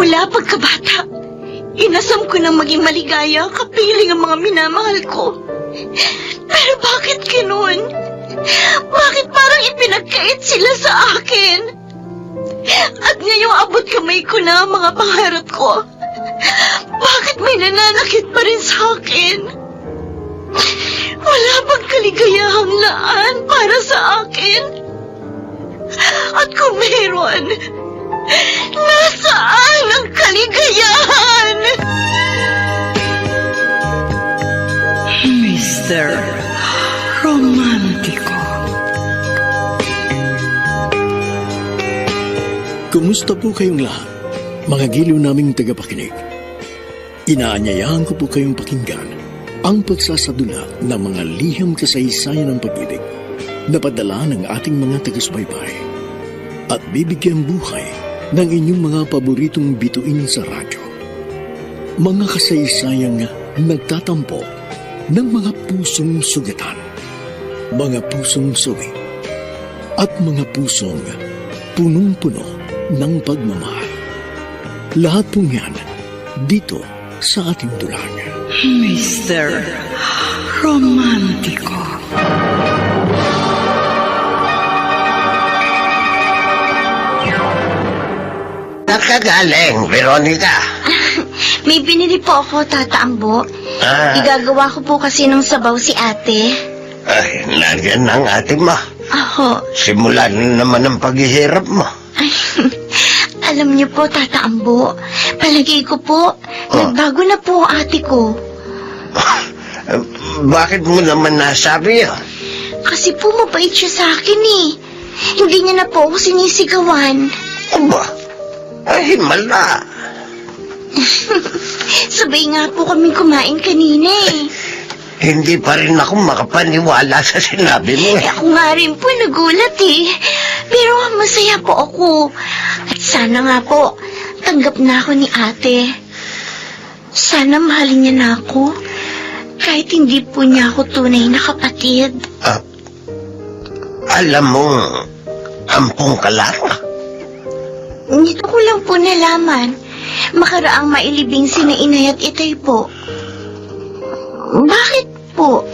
Mula pagkabata, inasam ko na maging maligaya, kapiling ang mga minamahal ko. Pero bakit ganoon? Bakit parang ipinagkait sila sa akin? At ngayong abot kamay ko na ang mga pangarap ko. Bakit may nananakit pa rin sa akin? Wala bang kaligayahang laan para sa akin? At kung meron, nasaan ang kaligayahan? Mr. Romantiko. Kumusta po kayong lahat, mga giliw naming tagapakinig? Inaanyayahan ko po kayong pakinggan ang pagsasadula ng mga liham kasaysayan ng pag-ibig na padala ng ating mga taga-subaybay at bibigyan buhay ng inyong mga paboritong bituin sa radyo. Mga kasaysayang nagtatampo ng mga pusong sugatan, mga pusong suwi, at mga pusong punong-puno ng pagmamahal. Lahat pong yan dito sa ating dulang. Mr. Romantiko. Nakagaling, Veronica. May binili po ako, Tata Ambo. Igagawa ko po kasi ng sabaw si ate. Ay, nandiyan ang ate mo. Ako. Simulan naman ang paghihirap mo. Ay, alam niyo po, Tata Ambo, palagay ko po, nagbago na po ang ate ko. Bakit mo naman nasabi yun? Kasi po mabait siya sa akin eh. Hindi niya na po ako sinisigawan. Aba, ay himala. Sabay nga po kami kumain kanina eh. Hindi pa rin ako makapaniwala sa sinabi mo. Ako nga rin po nagulat eh. Pero masaya po ako. At sana nga po, tanggap na ako ni ate. Sana mahalin niya na ako. Kahit hindi po niya ako tunay na kapatid. Alam mo, ampong ka lang. Nito ko lang po nalaman. Makaraang mailibing sina inay at itay po. Bakit po?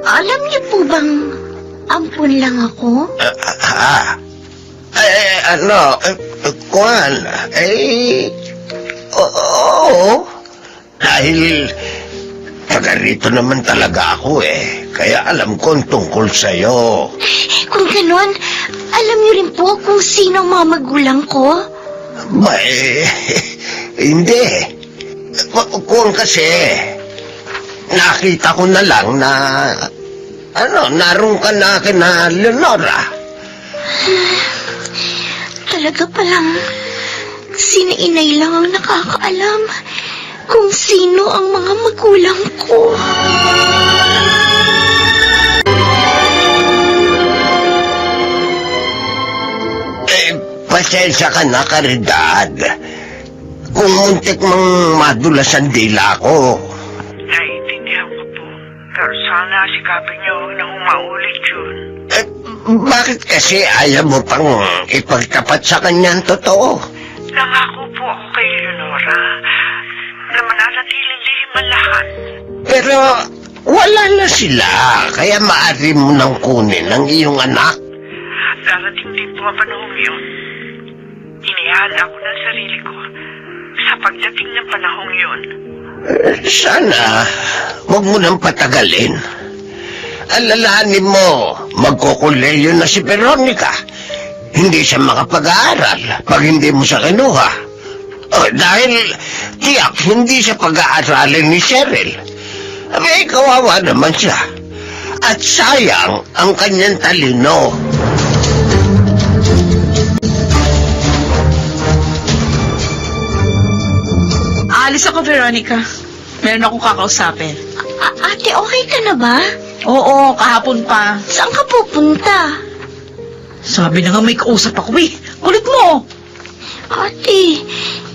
Alam niyo po bang ampun lang ako? Kuwan, oo. Dahil taga rito naman talaga ako eh. Kaya alam ko ang tungkol sa'yo. Kung ganon, alam niyo rin po kung sino ang mga magulang ko? Hindi. Kung kasi, nakita ko na lang na, naroon ka na kina Leonora. Talaga palang, sina inay lang ang nakakaalam kung sino ang mga magulang ko. Pasensya ka na, Caridad. Kung muntik mang madulas ang dila ko. Naiintindihan ko po. Pero sana sikapin niyo huwag nang umaulit yun. Bakit kasi ayaw mo pang ipagtapat sa kanya ang totoo? Nangako po ako kay Leonora na mananatiling lihim ang lahat. Pero wala na sila, kaya maaari mo nang kunin ang iyong anak. Darating din po ang panahong yun. Inihanda ko ng sarili ko sa pagdating ng panahong yun. Sana huwag mo nang patagalin. Alalahanin mo, magkukuleyo na si Veronica. Hindi siya makapag-aaral pag hindi mo siya kinuha. Dahil tiyak hindi siya pag-aaralin ni Cheryl. Kawawa naman siya. At sayang ang kanyang talino. Aalis ako, Veronica. Meron akong kakausapin. Ate, okay ka na ba? Oo, kahapon pa. Saan ka pupunta? Sabi na nga may kausap ako eh. Kulit mo! Ate,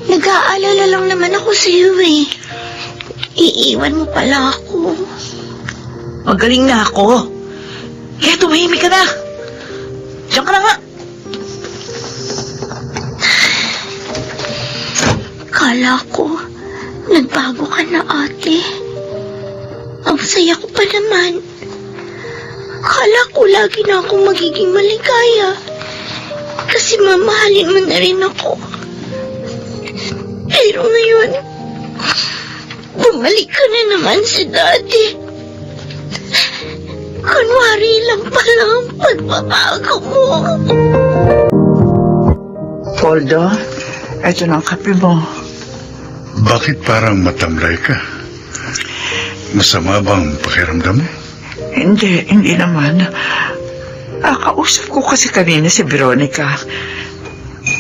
nag-aalala lang naman ako sa iyo eh. Iiwan mo pala ako. Magaling na ako. Kaya tumahimik ka na. Diyan ka na nga. Akala ko, nagbago ka na, ate. Ang saya ko pa naman. Akala ko lagi na akong magiging maligaya. Kasi mamahalin mo na rin ako. Pero ngayon, bumalik ka na naman sa dati. Kunwari lang pala ang pagbabago mo. Poldo, eto na ang kape mo. Bakit parang matamlay ka? Masama bang pakiramdam mo? Hindi naman. Kausap ko kasi kanina si Veronica.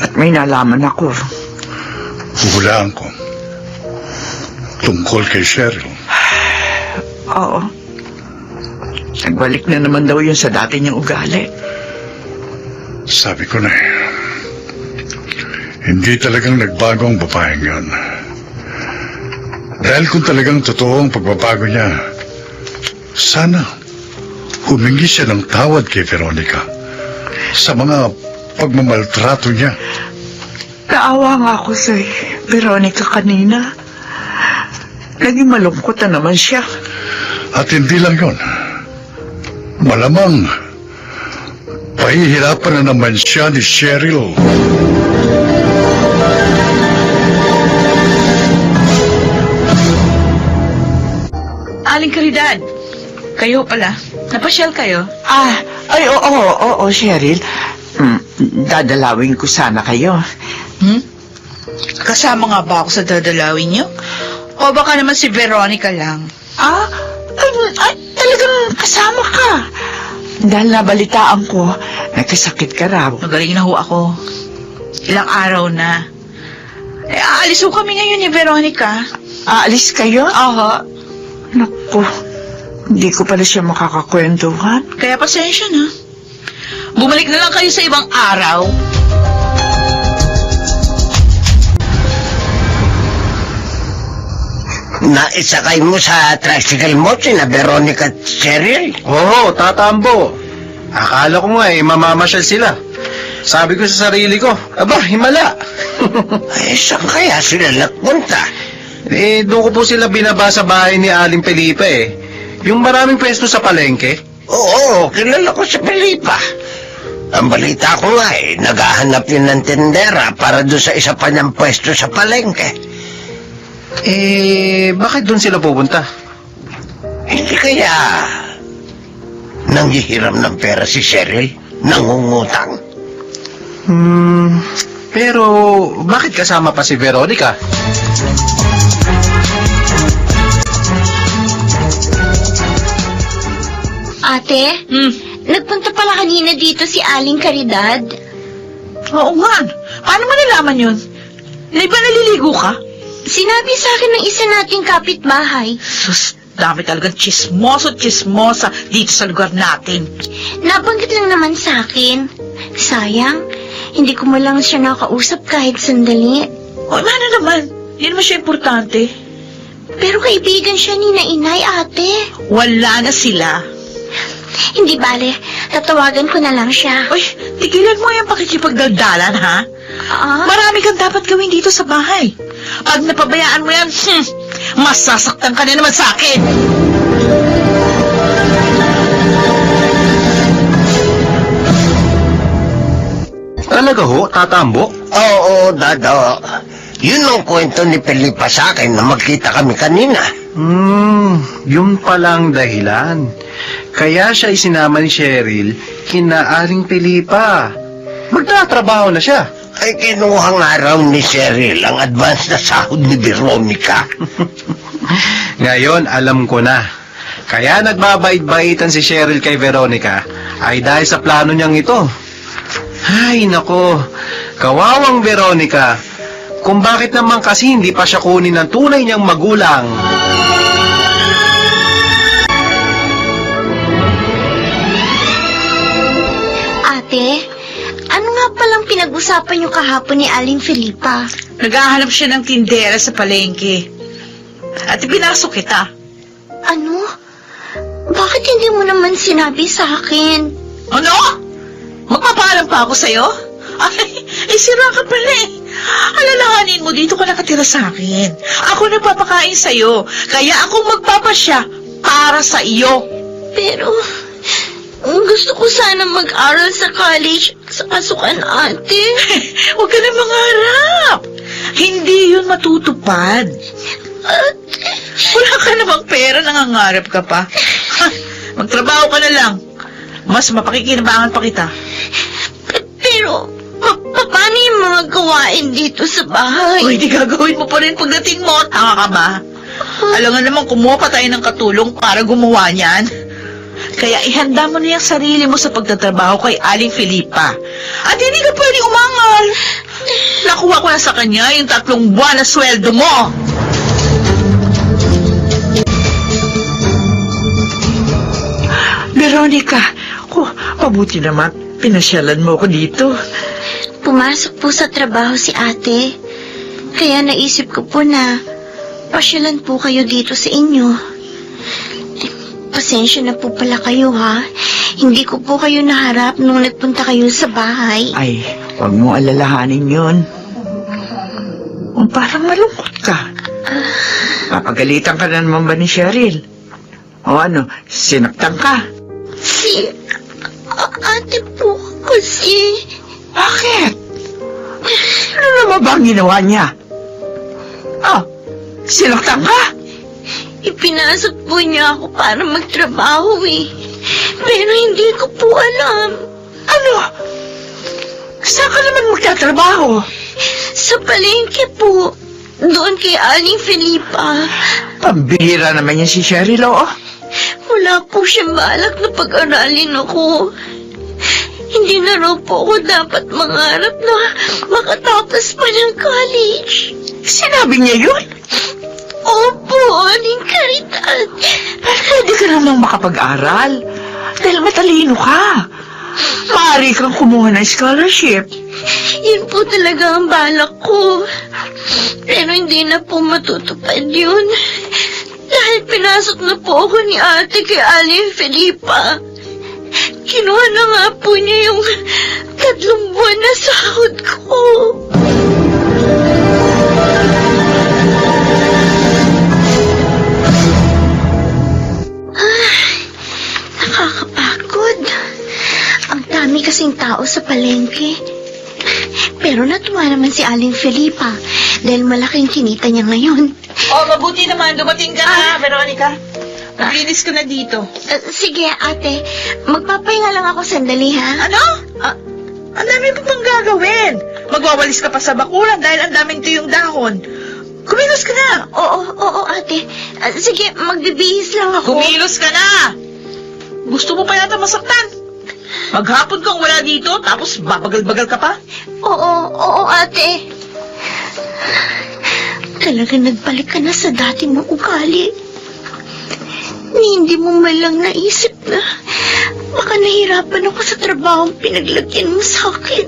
At may nalaman ako. Huhulaan ko. Tungkol kay Cheryl. Oo. Nagbalik na naman daw yun sa dati niyang ugali. Sabi ko na hindi talagang nagbago ang babaeng yun. Dahil kung talagang totoo ang pagbabago niya, sana humingi siya ng tawad kay Veronica sa mga pagmamaltrato niya. Naawa nga ako sa Veronica kanina. Naging malungkot na naman siya. At hindi lang yun. Malamang pahihirapan na naman siya ni Cheryl. Aling Caridad, kayo pala. Napasyal kayo? Oo, Cheryl. Dadalawin ko sana kayo. Kasama nga ba ako sa dadalawin niyo? O baka naman si Veronica lang? Talagang kasama ka. Dahil nabalitaan ko, nagkasakit ka raw. Magaling na ho ako. Ilang araw na. Aalis ho kami ngayon ni Veronica. Aalis kayo? Aha. Naku, hindi ko pala siya makakakwentuhan. Kaya pasensya na. Bumalik na lang kayo sa ibang araw. Naisakay mo sa tricycle mo sina Veronica at Cheryl? Oo, tatambo. Akala ko nga mamamasyal sila. Sabi ko sa sarili ko, aba, himala. Saan kaya sila nagpunta? Doon ko po sila binaba sa bahay ni Aling Felipe Yung maraming pwesto sa palengke. Oo, kilala ko si Felipa. Ang balita ko nga naghahanap yun ng tendera para doon sa isa pa niyang pwesto sa palengke. Bakit doon sila pupunta? Hindi kaya nanghihiram ng pera si Cheryl? Nangungutang? Pero bakit kasama pa si Veronica? Ate, nagpunta pala kanina dito si Aling Caridad. Oo nga. Paano mo nalaman yun? Di ba naliligo ka? Sinabi sa akin ng isa nating kapitbahay. Sus, dami talagang chismosa dito sa lugar natin. Nabanggit lang naman sa akin. Sayang, hindi ko mo lang siya nakausap kahit sandali. O, ano naman? Hindi naman siya importante. Pero kaibigan siya ni Inay, ate. Wala na sila. Hindi bale, tatawagan ko na lang siya. Uy, tigilan mo yung pakikipagdaldalan, ha? Marami kang dapat gawin dito sa bahay. Pag napabayaan mo yan, masasaktan ka na naman sa akin. Talaga ho, tatambo? Oo, Dado. Yun ang kwento ni Felipa sa akin na magkita kami kanina. Yun palang dahilan. Kaya siya isinama ni Cheryl kina Aling Felipa. Magtatrabaho na siya. Ay kinuha nga raw ni Cheryl ang advance na sahod ni Veronica. Ngayon, alam ko na. Kaya nagbabait-baitan si Cheryl kay Veronica ay dahil sa plano niyang ito. Ay, nako. Kawawang Veronica. Kung bakit naman kasi hindi pa siya kunin ng tunay niyang magulang. Ate, ano nga palang pinag-usapan niyo kahapon ni Aling Felipa? Naghahanap siya ng tindera sa palengke. At pinasok kita. Ano? Bakit hindi mo naman sinabi sa akin? Ano? Magpapaalam pa ako sa'yo? Ay, sira ka pala Alalahanin mo, dito ka nakatira sa akin. Ako nagpapakain sa'yo, kaya akong magpapasya para sa iyo. Pero, gusto ko sana mag-aral sa college sa kasukan, ate. Huwag ka na mangarap. Hindi yun matutupad. Ate, Wala ka namang pera, nangangarap ka pa. Ha, magtrabaho ka na lang. Mas mapakikinabangan pa kita. pero, paano yung mga gawain dito sa bahay? O, hindi gagawin mo pa rin pagdating mo. Tanga ka ba? Alam nga naman, kumuha pa tayo ng katulong para gumawa niyan. Kaya ihanda mo na yung sarili mo sa pagtatrabaho kay Aling Felipa. At hindi ka pwedeng umangal. Nakuha ko na sa kanya yung 3 buwan na sweldo mo. Veronica, mabuti naman. Pinasyalan mo ko dito. Pumasok po sa trabaho si ate. Kaya naisip ko po na pasyalan po kayo dito sa inyo. Pasensya na po pala kayo, ha? Hindi ko po kayo naharap nung nagpunta kayo sa bahay. Ay, huwag mo alalahanin yun. Parang malungkot ka. Papagalitan ka na naman ba ni Cheryl? O ano, sinaktan ka? Ate po kasi... Bakit? Ano naman ba ang ginawa niya? Oh, sinaktan ka? Ipinasok po niya ako para magtrabaho eh. Pero hindi ko po alam. Ano? Saan ka naman magtatrabaho? Sa palengke po. Doon kay Aling Felipa. Pambihira naman niya si Cheryl, oo. Wala po siyang balak na pag-aralin ako. Hindi na raw po ako dapat mangarap na makatapos pa ng college. Sinabi niya yun? Opo, Aling Caridad. Pero pwede ka namang makapag-aral. Dahil matalino ka. Maaari kang kumuha ng scholarship. Yun po talaga ang balak ko. Pero hindi na po matutupad yun. Dahil pinasok na po ako ni ate kay Aling Felipa. Kinuha na nga po niya yung 3 buwan na sahod ko. Nakakapagod. Ang dami kasing tao sa palengke. Pero natuwa naman si Aling Felipa dahil malaking kinita niya ngayon. Oh, mabuti naman. Dumating ka na, Veronica. Maglinis ka na dito. Sige, ate. Magpapahinga lang ako sandali, ha? Ano? Ang dami mo pang gagawin. Magwawalis ka pa sa bakuran dahil ang daming tuyong dahon. Kumilos ka na. Oo, ate. Sige, magbibihis lang ako. Kumilos ka na. Gusto mo pa yata masaktan. Maghapon kang wala dito, tapos babagal-bagal ka pa. Oo, ate. Talaga nagbalik ka na sa dati mong ugali. Hindi mo man lang naisip na baka nahirapan ako sa trabahong pinaglagyan mo sa akin.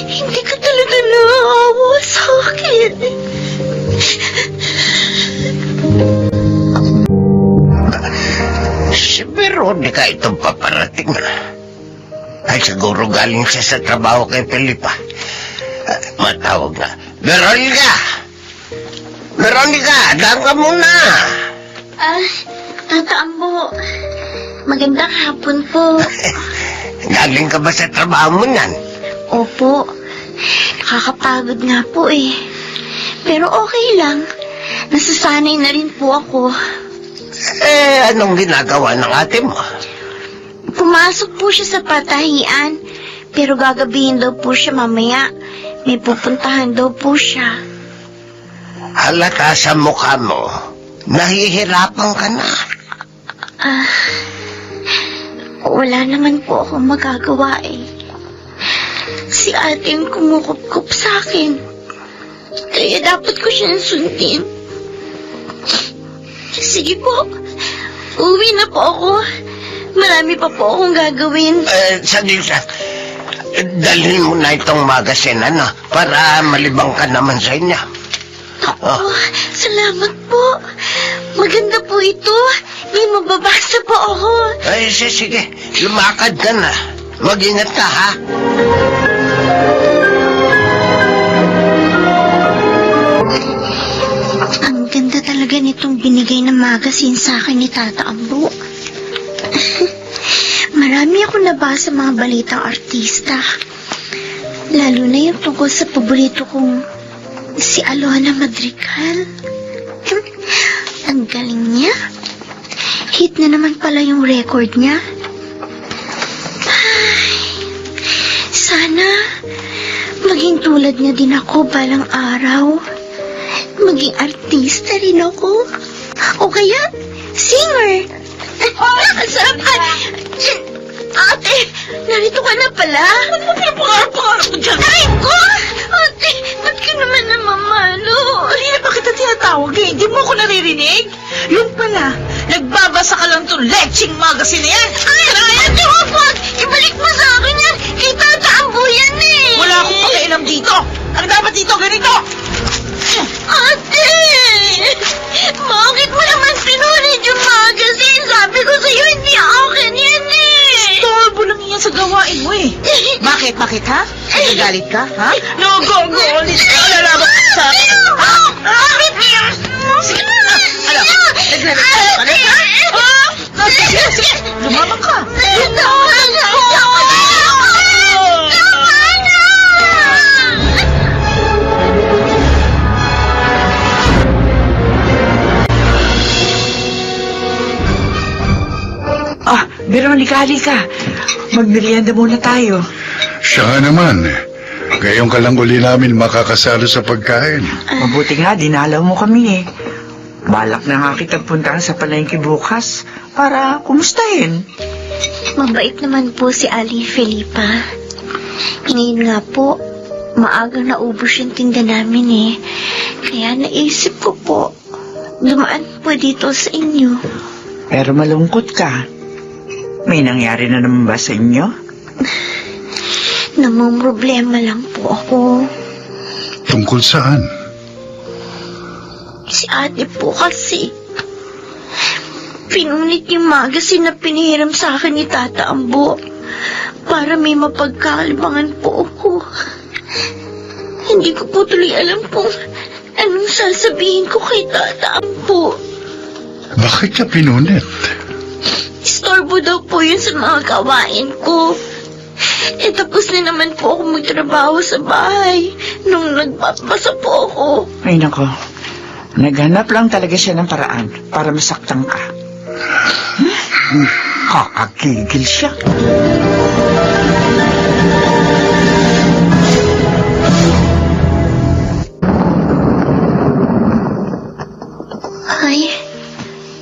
Hindi ka talaga naawa sa akin. Si Veronica itong paparating na. Ay siguro galing siya sa trabaho kay Felipa. Matawag na. Veronica! Veronica, daan ka muna! Tata Ambo, magandang hapon po. Galing ka ba sa trabaho mo niyan? Opo, nakakapagod nga po eh. Pero okay lang, nasasanay na rin po ako. Anong ginagawa ng ate mo? Pumasok po siya sa patahian, pero gagabihin daw po siya mamaya. May pupuntahan daw po siya. Halata sa mukha mo, nahihirapan ka na. Wala naman po akong magagawa eh. Si ate yung kumukup-kup sa akin. Kaya dapat ko siyang sundin. Sige po, uwi na po ako. Marami pa po akong gagawin. Sadisa, dalhin mo na itong magasin, para malibang ka naman sa inyo. Oh, salamat po. Maganda po ito. May mababasa po ako. Ay, sige, lumakad ka na. Mag-ingat ka, ha? magazine sa akin ni Tata Ambo. Marami ako nabasa mga balitang artista. Lalo na yung tungkol sa paborito kong si Alona Madrigal. Ang galing niya. Hit na naman pala yung record niya. Ay, sana maging tulad niya din ako balang araw. Maging artista rin ako. O kaya, singer. Ang sarap ka. Ate, narito ka na pala. Ano ba pinapangarap-pangarap mo dyan? Ay ko! Ate, ba't ka naman namamalo? Kanina ba kita tinatawag eh? Hindi mo ako naririnig? Yung pala, nagbabasa ka lang itong leching magazine na yan. Ay, ate, wag! Ibalik mo sa akin yan. Kay Tata Ambo yan eh. Wala akong pakialam dito. Ang dapat dito, ganito. Ate! Bakit mo naman pinunod yung magazine? Sabi ko sa'yo, hindi akin yan eh. Storbo lang yan sa gawain mo eh. Bakit? Bakit ha? Nagagalit ka, ha? Nagagalit ka? Lalaban ka sa akin. Ha? Bakit yan? Sige, ano? Naglalit ka sa akin, ha? Ha? Sige, sige. Lumabang ka. Lumabang ka. Ah, Veronica, halika. Magmerienda muna tayo. Siya nga naman. Ngayon ka lang uli namin makakasalo sa pagkain. Mabuti nga, dinalaw mo kami eh. Balak na nga kitang puntahan sa palengke bukas para kumustahin. Mabait naman po si Aling Felipa. Ngayon nga po, maagang naubos yung tinda namin eh. Kaya naisip ko po, dumaan po dito sa inyo. Pero malungkot ka. May nangyari na naman ba sa inyo? Namumroblema lang po ako. Tungkol saan? Si ate po kasi, pinunit yung magazine na pinihiram sa akin ni Tata Ambo para may mapagkakalibangan po ako. Hindi ko po tuloy alam kung anong sasabihin ko kay Tata Ambo. Bakit niya pinunit? Istorbo daw po yun sa mga gawain ko. Eh tapos na naman po ako magtrabaho sa bahay nung nagpapasa po ako. Ay nako, naghanap lang talaga siya ng paraan para masaktan ka. Kakakigil siya. Ay,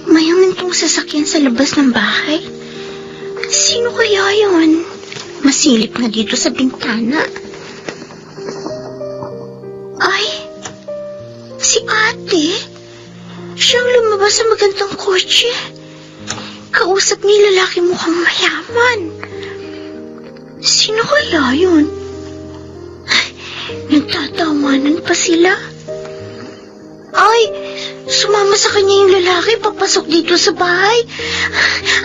may humintong sasakyan sa labas ng bahay. Sino kaya yun? Masilip na dito sa bintana. Ay, si ate. Siyang lumabas sa magandang kotse. Kausap ni lalaki mukhang mayaman. Sino kaya yun? Ay, nagtatawanan pa sila. Ay, sumama sa kanya yung lalaki, papasok dito sa bahay.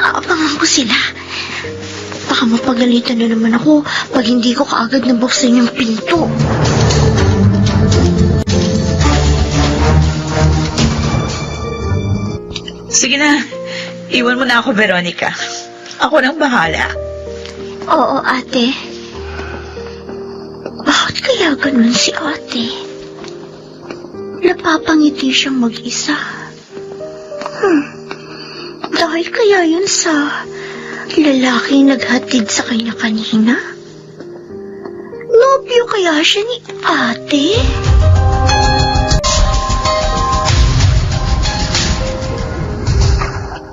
Aabangan ko sila. Baka mapagalitan na naman ako pag hindi ko kaagad nabuksan yung pinto. Sige na, iwan mo na ako, Veronica. Ako nang bahala. Oo, ate. Bakit kaya ganun si ate? Napapangiti siyang mag-isa. Dahil kaya yun sa lalaking naghatid sa kanya kanina? Nobyo kaya siya ni ate?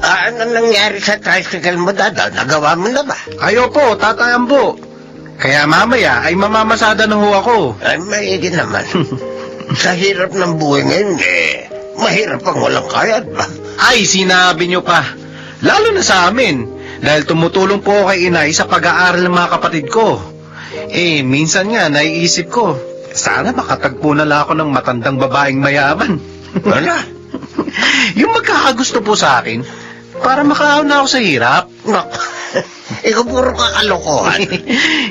Ano nangyari sa tricycle mo, Dadaw? Nagawa mo na ba? Ayo po, Tatay Ambo. Kaya mamaya ay mamamasada na ho ako. Ay, maigi naman. Sa hirap ng buhay ngayon, mahirap ang walang kayad ba? Ay, sinabi nyo pa. Lalo na sa amin. Dahil tumutulong po ako kay inay sa pag-aaral ng mga kapatid ko. Minsan nga, naiisip ko, sana makatagpo na lang ako ng matandang babaeng mayaman. Wala. Yung magkakagusto po sa akin, para makaahon na ako sa hirap. Nak, ikaw puro kakalokohan.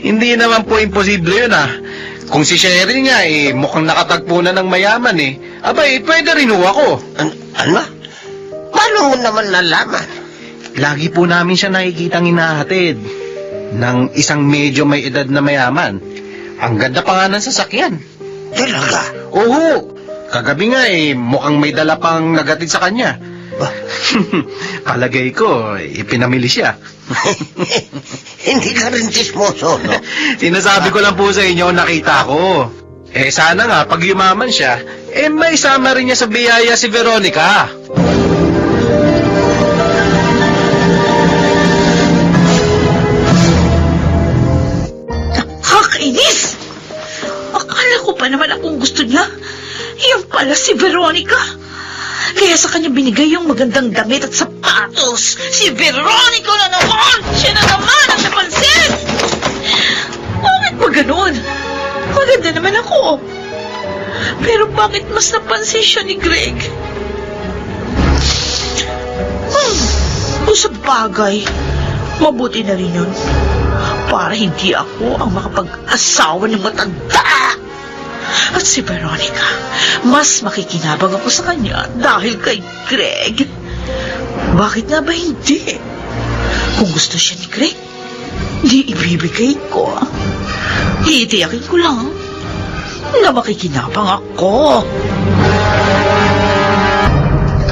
Hindi naman po imposible yun Kung si Cheryl nga mukhang nakatagpo na ng mayaman abay, pwede rin ho ako. Ano? Paano mo naman nalaman? Lagi po namin siya nakikitang hinahatid ng isang medyo may edad na mayaman. Ang ganda pa nga ng sasakyan. Talaga? Oo, kagabi nga mukhang may dala pang nagatid sa kanya. Ba? Palagay ko, ipinamili siya. Hindi ka rin chismoso, no? Sinasabi ko lang po sa inyo, nakita ko. Sana nga, pag yumaman siya, may sama rin niya sa biyaya si Veronica. Kakainis! Akala ko pa naman akong gusto niya. Yan pala si Veronica. Kaya sa kanya binigay yung magandang damit at sapatos. Si Veronica na naman! Siya na naman ang napansin! Bakit ba ganun? Maganda naman ako. Pero bakit mas napansin siya ni Greg? Kung sa bagay, mabuti na rin yun. Para hindi ako ang makapag-asawa ng matanda. At si Veronica, mas makikinabang ako sa kanya dahil kay Greg. Bakit nga ba hindi? Kung gusto siya ni Greg, di ibibigay ko. Iitiyakin ko lang na makikinabang ako.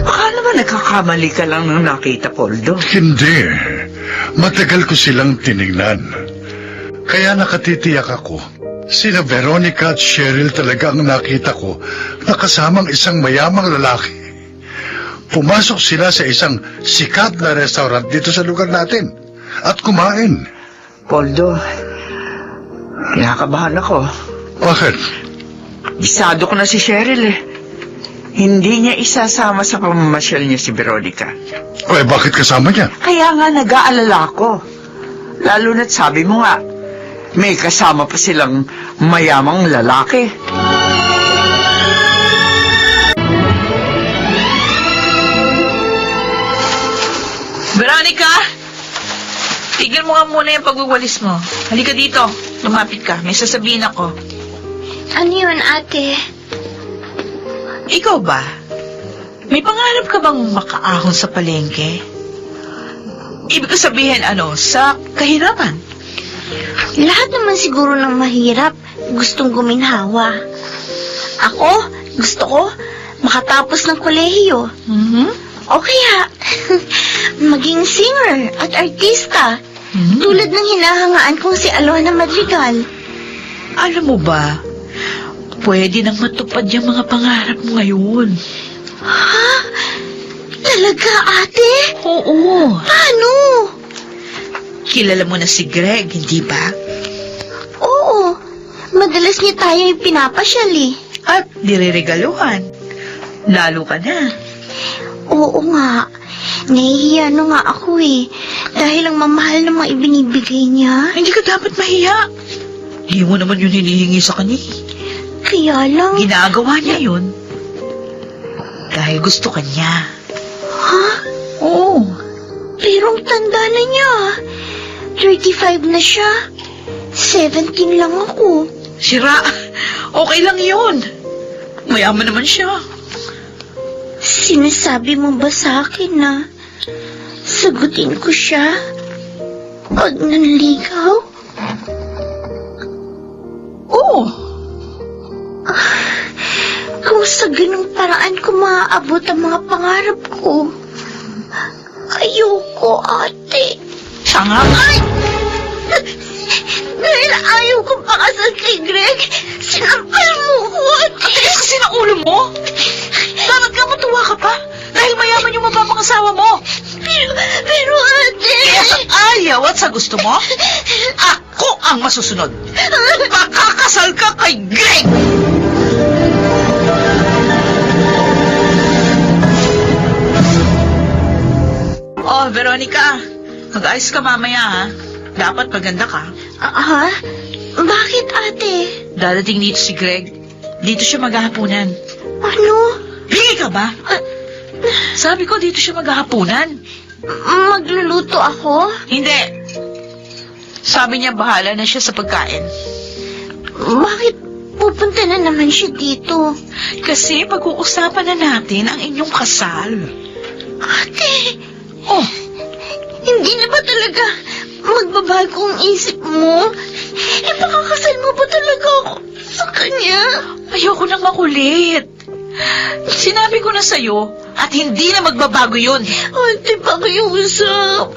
Baka naman nagkakamali ka lang nang nakita, Poldo. Hindi. Matagal ko silang tinignan. Kaya nakatitiyak ako. Sina Veronica at Cheryl talaga ang nakita ko na kasamang isang mayamang lalaki. Pumasok sila sa isang sikat na restaurant dito sa lugar natin at kumain. Poldo, kinakabahan ako. Bakit? Bisado ko na si Cheryl Hindi niya isasama sa pamamasyal niya si Veronica. Bakit kasama niya? Kaya nga nag-aalala ako. Lalo na't sabi mo nga, may kasama pa silang mayamang lalaki. Veronica! Tignan mo nga muna yung pagwawalis mo. Halika dito. Lumapit ka. May sasabihin ako. Ano yun, ate? Ikaw ba? May pangarap ka bang makaahon sa palengke? Ibig ko sabihin sa kahirapan? Lahat naman siguro ng mahirap gustong guminhawa. Ako, gusto ko makatapos ng kolehiyo. O kaya, maging singer at artista. Tulad ng hinahangaan kong si Alona Madrigal. Alam mo ba, pwede nang matupad yung mga pangarap mo ngayon. Ha? Talaga, ate? Oo. Paano? Kilala mo na si Greg, hindi ba? Oo. Madalas niya tayo pinapasyal At nireregaluhan. Lalo ka na. Oo nga. Nahihiya na nga ako Dahil ang mamahal ng mga ibinibigay niya. Hindi ka dapat mahiya. Hindi mo naman yun hinihingi sa kanya. Kaya lang... Ginagawa niya yun. Dahil gusto ka niya. Ha? Oo. Pero ang tanda na niya. 35 na siya. 17 lang ako. Sira, okay lang yun. Mayaman naman siya. Sinasabi mo ba sa akin na sagutin ko siya pag nanligaw? Oo. Kung sa ganung paraan ko maaabot ang mga pangarap ko, ayoko, ate. Tanga. Ay! Dahil ayaw kong pakasal kay Greg, sinampal mo ko, ate. Tigas kasi ng ulo mo. Bakit ka matuwa ka pa? Dahil mayaman yung mapapangasawa mo. Pero ate... Kaya sa ayaw at sa gusto mo, ako ang masusunod. Pakakasal ka kay Greg! Oh, Veronica, mag-ayos ka mamaya, ha? Dapat maganda ka. Ha? Bakit, ate? Dadating dito si Greg. Dito siya maghahapunan. Ano? Hingi ka ba? Sabi ko dito siya maghahapunan. Magluluto ako? Hindi. Sabi niya bahala na siya sa pagkain. Bakit pupunta na naman siya dito? Kasi pag-uusapan na natin ang inyong kasal. Ate, Oh, hindi na ba talaga magbabago ang isip mo? Ipakakasal mo ba talaga ako sa kanya? ayoko nang makulit. Sinabi ko na sa'yo at hindi na magbabago yun. Ate, pakiusap.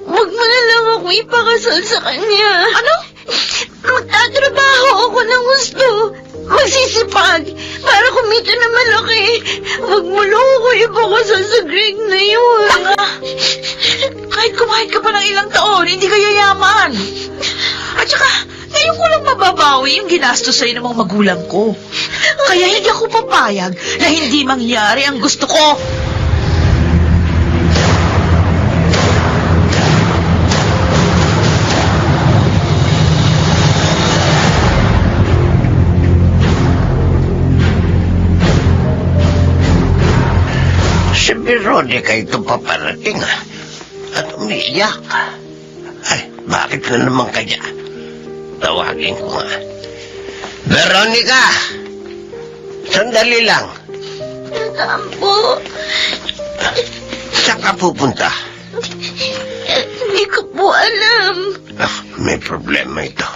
Huwag mo na lang ako ipakasal sa kanya. Ano? Magtatrabaho ako ng gusto. Magsisipag para kumita na malaki. Huwag mo lang ako ipakasal sa Greg na yun. Tanga! Kahit kumain ka pa ng ilang taon, hindi ka yayaman. At saka, ngayon ko lang mababawi yung ginastos sa'yo ng mga magulang ko. Kaya hindi ako papayag na hindi mangyari ang gusto ko. Si Veronica ito paparating at umiiyak. Ay, bakit na naman kaya? Tawagin ko nga. Veronica! Sandali lang. Tampo. Saan ka pupunta? Hindi ko po alam. May problema ito.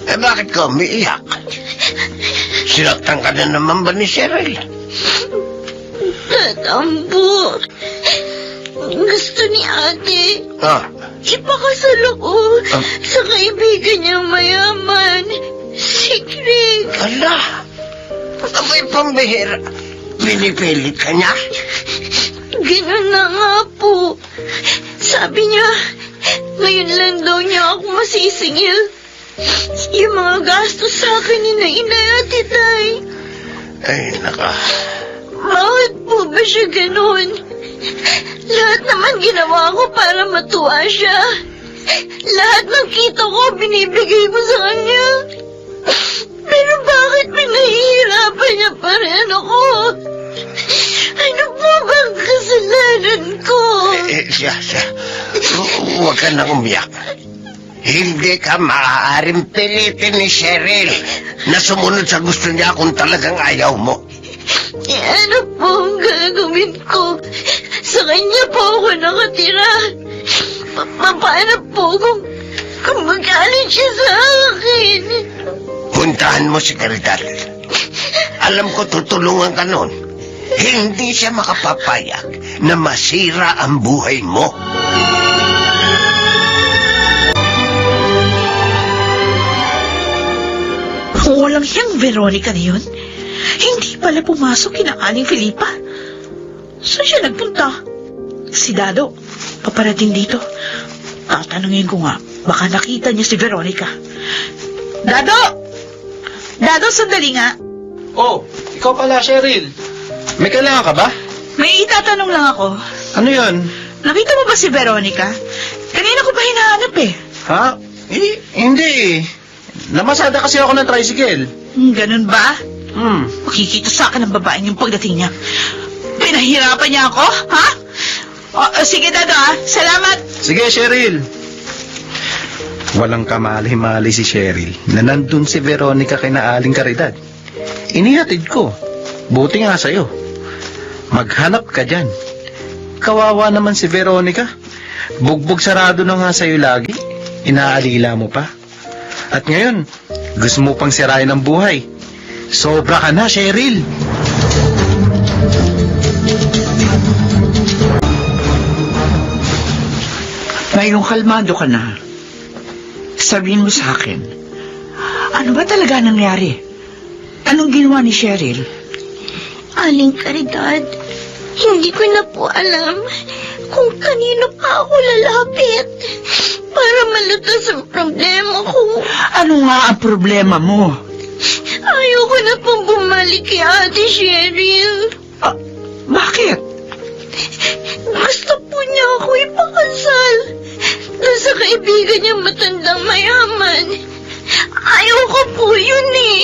Bakit ka umiiyak? Sinaktan ka na naman ba ni Cheryl? Tatampo. Gusto ni ate. Ipakasal ako sa kaibigan niyang mayaman. Si Greg. Ala! Abay pambihira. Pinipilit ka niya? Ganun na nga po. Sabi niya, ngayon lang daw niya ako masisingil. Yung mga gastos sa akin ni na inay at itay. Ay, naka. Bakit po ba siya ganun? Lahat naman ginawa ko para matuwa siya. Lahat ng kita ko binibigay ko sa kanya. Pero bakit pinahihirapan niya pa rin ako? Ano po bang kasalanan ko? Siya. Huwag ka nang umiyak. Hindi ka maaaring pilitin ni Cheryl na sumunod sa gusto niya kung talagang ayaw mo. Ano po ang gagawin ko? Sa kanya po ako nakatira. Paano po kung magalit siya sa akin? Puntahan mo si Caridad. Alam ko tutulungan ka nun. Hindi siya makapapayag na masira ang buhay mo. Kung walang hiyang Veronica na yun, hindi pala pumasok kina Aling Felipa. Saan siya nagpunta? Si Dado, paparating dito. Tatanungin ko nga, baka nakita niya si Veronica. Dado! Dado, sandali nga. Oh, ikaw pala, Cheryl. May kailangan ka ba? May itatanong lang ako. Ano yun? Nakita mo ba si Veronica? Kanina ko ba hinahanap eh? Ha? Hindi eh. Namasada kasi ako ng tricycle. Ganun ba? Hmm. Makikita sa akin ang babaeng yung pagdating niya. Pinahirapan niya ako, ha? Sige, Dado, ha? Salamat. Sige, Cheryl. Walang kamali-mali si Cheryl na nandun si Veronica kay na Aling Caridad. Inihatid ko. Buti nga sa'yo. Maghanap ka dyan. Kawawa naman si Veronica. Bugbog sarado na nga sa'yo lagi. Inaalila mo pa. At ngayon, gusto mo pang sirain ang buhay. Sobra ka na, Cheryl. Ngayong kalmado ka na. Sabihin mo sa akin, ano ba talaga nangyari? Anong ginawa ni Cheryl? Aling Caridad, hindi ko na po alam kung kanino pa ako lalapit para malutas ang problema ko. Ano nga ang problema mo? Ayoko na pong bumalik kay Ate Cheryl. Bakit? Gusto po niya ako ipakasal doon sa kaibigan niyang matandang mayaman. Ayoko po yun eh.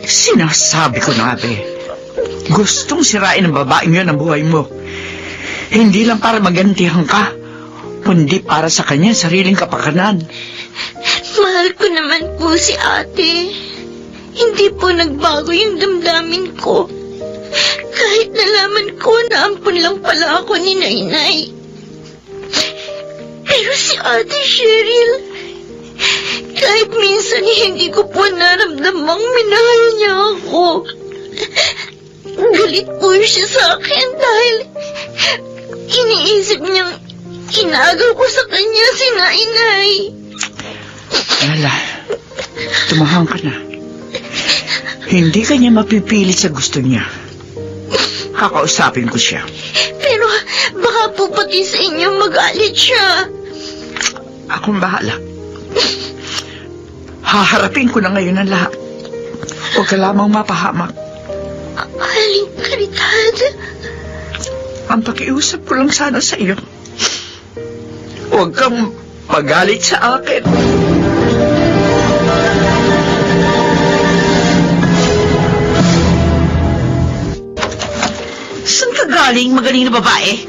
Sinasabi ko na be. Gustong sirain ng babaeng yun ang buhay mo. Hindi lang para magantihan ka, kundi para sa kanyang sariling kapakanan. Mahal ko naman po si ate. Hindi po nagbago yung damdamin ko. Kahit nalaman ko na ampun lang pala ako ni Nainay. Pero si Ate Cheryl, kahit minsan hindi ko po naramdamang minahal niya ako. Galit po siya sa akin dahil iniisip niyang inagaw ko sa kanya si Nainay. Lala, tumahang ka na. Hindi ka niya mapipilit sa gusto niya. Kakausapin ko siya. Pero baka po pati sa inyo magalit siya. Akong bahala. Haharapin ko na ngayon ang lahat. Huwag ka lamang mapahamak. Aling Caridad. Ang pakiusap ko lang sana sa iyo. Huwag kang magalit sa akin. Saan ka galing, magaling na babae?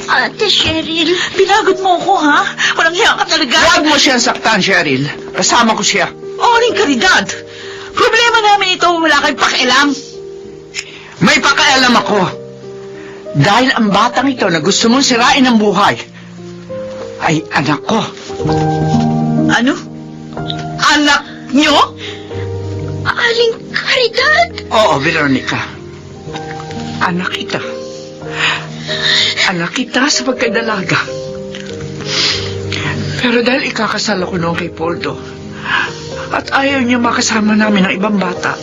Ate Cheryl. Pinagot mo ako, ha? Walang hiya ka talaga. Huwag mo siyang saktan, Cheryl. Kasama ko siya. Aling Caridad. Problema namin ito, wala kang pakialam. May pakialam ako. Dahil ang batang ito na gusto mong sirain ang buhay ay anak ko. Ano? Anak nyo? Aling Caridad. Oo, Veronica. Anak kita. Anak kita sa pagkadalaga. Pero dahil ikakasal ako noon kay Poldo at ayaw niya makasama namin ng ibang bata,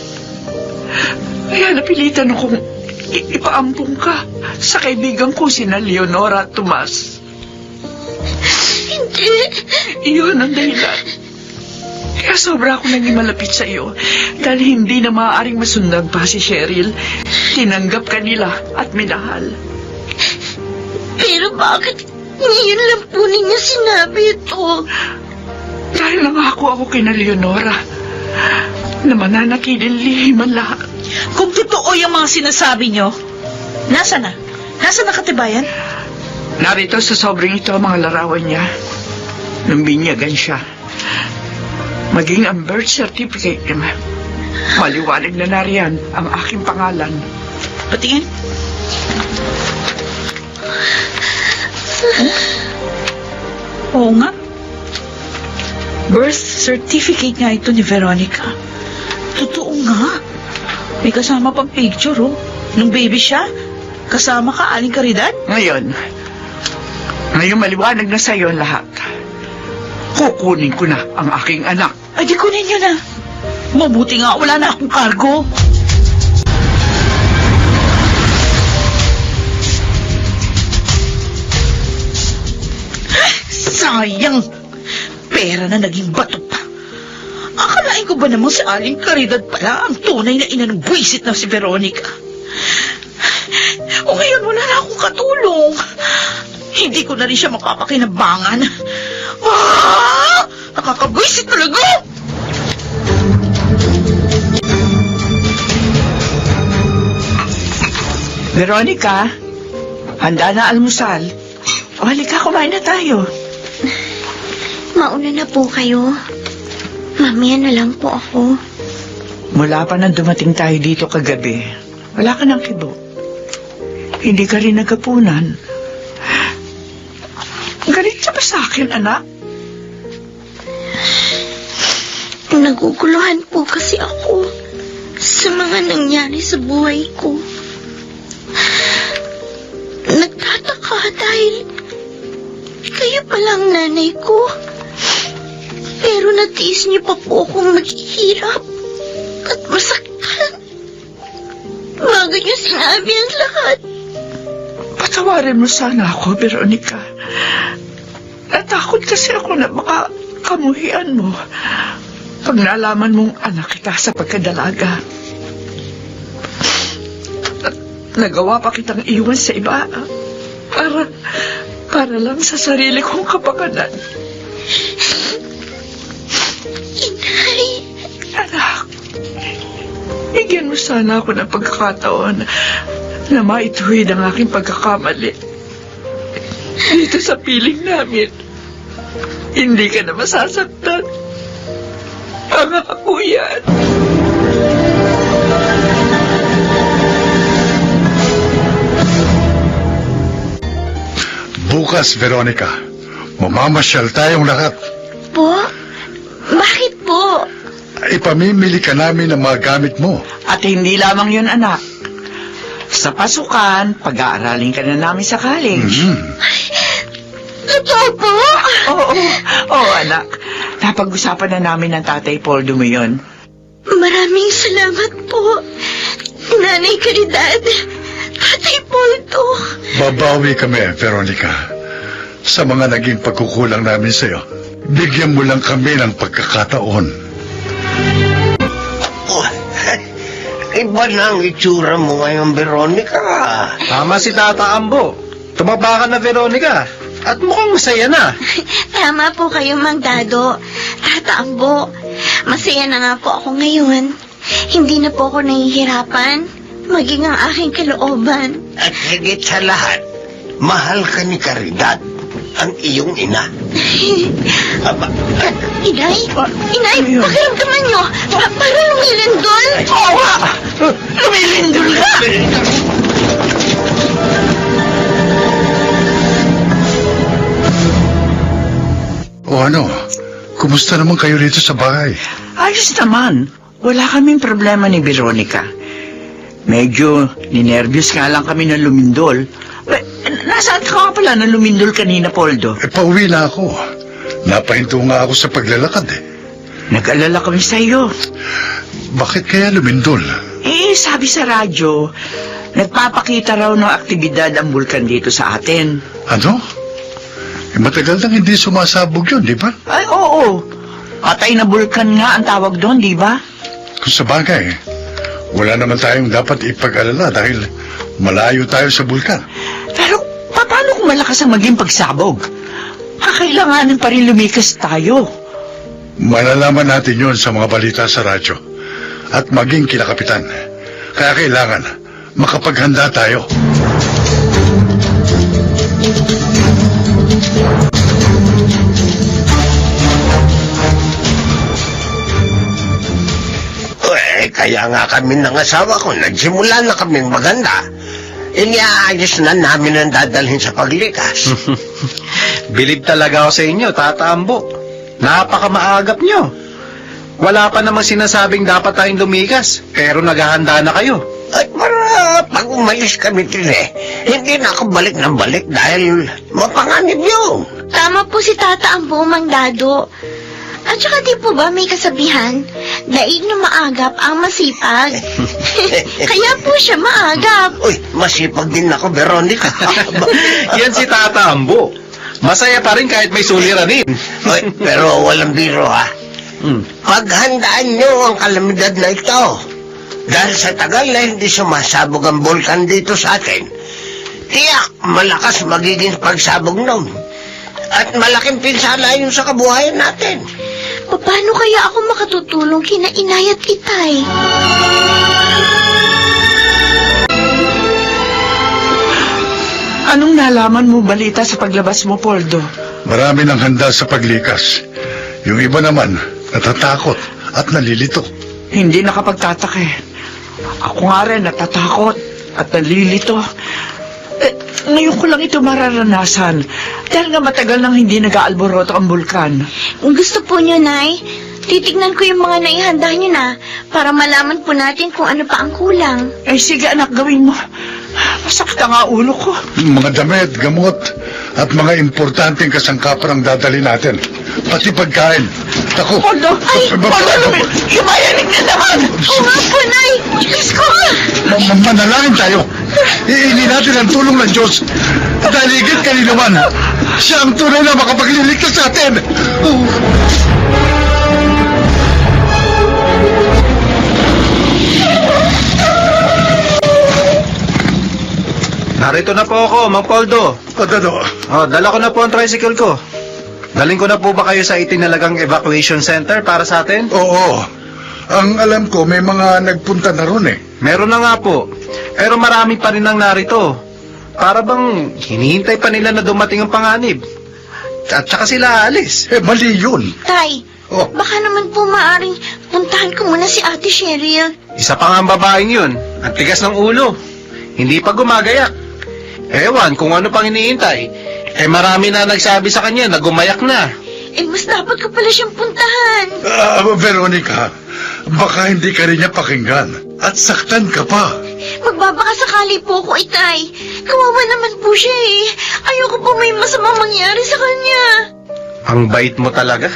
kaya napilitan akong ipaampung ka sa kaibigan ko sina Leonora at Tomas. Hindi. Iyon ang dahilan. Kaya sobra ako naging malapit sa iyo dahil hindi na maaaring masundan pa si Cheryl. Tinanggap ka nila at minahal. Pero bakit ngayon lang po ninyo sinabi ito? Dahil nangako ako kina Leonora na mananatiling lihim ang lahat. Kung totoo yung mga sinasabi nyo, nasa na? Nasa na katibayan? Narito sa sobrang ito ang mga larawan niya nung binyagan siya. Maging ang birth certificate niya. Maliwanag na nariyan ang aking pangalan. Patingin. Oo nga. Birth certificate nga ito ni Veronica. Totoo nga. May kasama pang picture, oh. Nung baby siya, kasama ka, Aling Caridad? Ngayon maliwanag na sa iyo ang lahat. Kukunin ko na ang aking anak. Ay, di kunin nyo na. Mabuti nga, wala na akong cargo. Sayang. Pera na naging bato pa. Akalain ko ba namang si Aling Caridad pala ang tunay na ina ng buwisit na si Veronica? O ngayon wala na akong katulong. Hindi ko na rin siya makapakinabangan. Ah! Nakakabwisit talaga! Veronica, handa na almusal. O halika, kumain na tayo. Mauna na po kayo. Mamaya na lang po ako. Mula pa nang dumating tayo dito kagabi, wala ka ng kibo. Hindi ka rin nagkapunan. Galit ka ba sa akin, anak? Naguguluhan po kasi ako sa mga nangyari sa buhay ko. Nagtataka dahil kayo palang nanay ko. Pero natiis niyo pa po akong maghihirap at masaktan. Bago niyo sinabi ang lahat. Patawarin mo sana ako, Veronica. Natakot kasi ako na baka kamuhian mo pag nalaman mong anak kita sa pagkadalaga. At nagawa pa kitang iwan sa iba para lang sa sarili kong kapakanan. Inay. Anak, bigyan mo sana ako ng pagkakataon na maituwid ang aking pagkakamali. Dito sa piling namin, hindi ka na masasaktan. Pangako yan. Bukas, Veronica, mamamasyal tayong lahat. Po? Bakit po? Ipamimili ka namin ng mga gamit mo. At hindi lamang yun, anak. Sa pasukan, pag-aaralin ka na namin sa college. Totoo po? Oo, anak. Napag-usapan na namin ng Tatay Poldo mo yun. Maraming salamat po. Nanay Caridad. Tatay Poldo. Babawi kami, Veronica. Sa mga naging pagkukulang namin sa'yo, bigyan mo lang kami ng pagkakataon. Oh, iba na ang itsura mo ngayon, Veronica. Tama si Tata Ambo. Tumaba ka na, Veronica. At mukhang masaya na. Tama po kayo, Mang Dado. Tata Ambo, masaya na nga po ako ngayon. Hindi na po ako nahihirapan maging ang aking kalooban. At higit sa lahat, mahal ka ni Caridad, ang iyong ina. Aba, Inay, pakiramdaman nyo. Parang lumilindol. Oo nga! Lumilindol ka! O ano, kumusta naman kayo rito sa bahay? Ayos naman. Wala kaming problema ni Veronica. Medyo ninervyos nga lang kami ng lumindol. Nasaan ka nga pala ng lumindol kanina, Poldo? Pauwi na ako. Napahinto nga ako sa paglalakad eh. Nag-alala kami sa iyo. Bakit kaya lumindol? Sabi sa radyo, nagpapakita raw ng aktibidad ang bulkan dito sa atin. Ano? Matagal nang hindi sumasabog yun, di ba? Ay, oo. Patay na bulkan nga ang tawag doon, di ba? Kung sa bagay, wala naman tayong dapat ipag-alala dahil malayo tayo sa bulkan. Pero paano kung malakas ang maging pagsabog? Kakailanganin pa rin lumikas tayo. Malalaman natin yon sa mga balita sa radyo at maging kinakapitan. Kaya kailangan makapaghanda tayo. Kaya nga kami ng asawa ko, nagsimula na kaming maganda. Iniaayos na namin ang dadalhin sa paglikas. Bilib talaga ako sa inyo, Tata Ambo. Napakamaagap nyo. Wala pa namang sinasabing dapat tayong lumikas, pero naghahanda na kayo. At para pag umalis kami hindi na ako balik ng balik dahil mapanganib yun. Tama po si Tata Ambo, Mang Dado. At saka di po ba may kasabihan, daig na maagap ang masipag. Kaya po siya maagap. Uy, masipag din ako, Veronica. Yan si Tata Ambo. Masaya pa rin kahit may suliranin. Uy, pero walang biro ha. Paghandaan nyo ang kalamidad na ito. Dahil sa tagal na hindi sumasabog ang bulkan dito sa atin, tiyak malakas magiging pagsabog nun. At malaking pinsala yun sa kabuhayan natin. Paano kaya ako makatutulong kina Inay at Itay? Anong nalaman mo balita sa paglabas mo, Poldo? Marami nang handa sa paglikas. Yung iba naman, natatakot at nalilito. Hindi nakapagtataka eh. Ako nga rin natatakot at nalilito. Ngayon ko lang ito mararanasan dahil nga matagal nang hindi nag-aalboroto ang bulkan. Kung gusto po nyo, Nay, titignan ko yung mga naihanda nyo na para malaman po natin kung ano pa ang kulang. Sige anak, gawin mo. Masakit ang ulo ko. Mga damit, gamot, at mga importanteng kasangkapan ang dadali natin. Pati pagkain. Ako. Poldo! Poldo! Yumayanig na naman! Oo nga po, Nay! Diyos ko! Manalangin tayo. Iili natin ang tulong ng Diyos. Dahil higit kanino man, siya ang tunay na makapagliligtas sa atin. Narito na po ako, Mang Poldo. Dala ko na po ang tricycle ko. Daling ko na po ba kayo sa itinalagang evacuation center para sa atin? Oo. Ang alam ko, may mga nagpunta na ron eh. Meron na nga po. Pero marami pa rin ang narito. Para bang hinihintay pa nila na dumating ang panganib. At saka sila alis. Mali yun. Tay, Oh. baka naman po maaring puntahan ko muna si Ate Cheryl. Isa pa nga ang babaeng yun. Ang tigas ng ulo. Hindi pa gumagayak. Ewan kung ano pang iniintay. Eh marami na nagsabi sa kanya na gumayak na. Mas dapat ko pala siyang puntahan. Veronica, baka hindi ka rin niya pakinggan at saktan ka pa. Magbabaka sakali po ako, Itay. Kawawa naman po siya eh. Ayoko po may masamang mangyari sa kanya. Ang bait mo talaga.